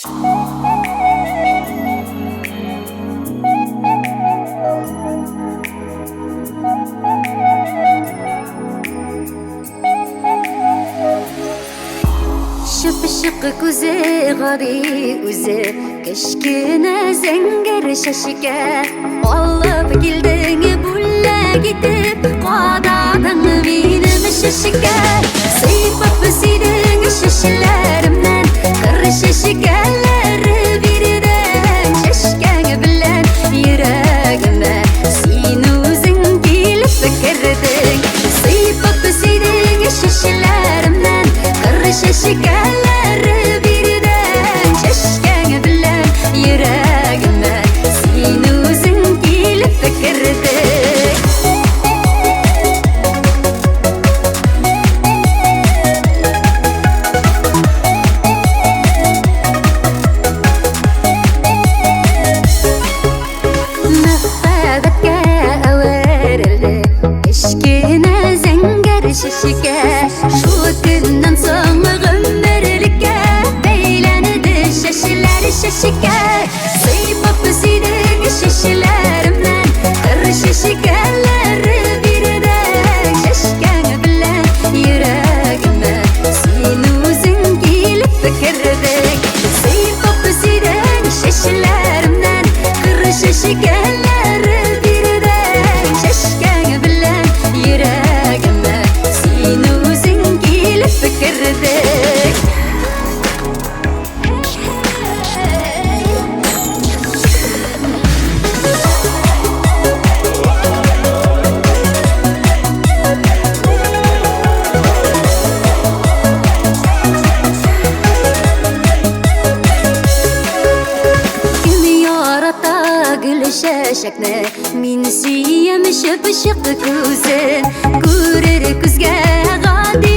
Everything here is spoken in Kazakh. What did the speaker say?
Шыпшық көзі ғади өзі кішкене зәңгәр шәшіке алып келдің бүлі кетіп қададың менің шәшіке сыйпап сүйдің шәшілерімнен қыр шәшікелері бердің шәшкең білән ерегіме сен өзің келіп кірдің сыйпап сүйдің шәшілерімнен қыр шәшікелері бердің шәшкең білән ерегіме сен өзің келіп кірдің шәшіке шүтіннен соң ғұмірлікке бейләнеді шәшілер шәшіке сыйпап сүйдің шәшілерімнен қыр шәшікелері бердің шәшкең білән ерегіме сен өзің келіп кірдің сыйпап сүйдің шәшілерімнен қыр шәшікелері бердің шәшкең білән ерегіме сен өзің келіп кірдің кім ярата гүл шәшәкне мен сүйем шыпшық көзін көрер күзге ғади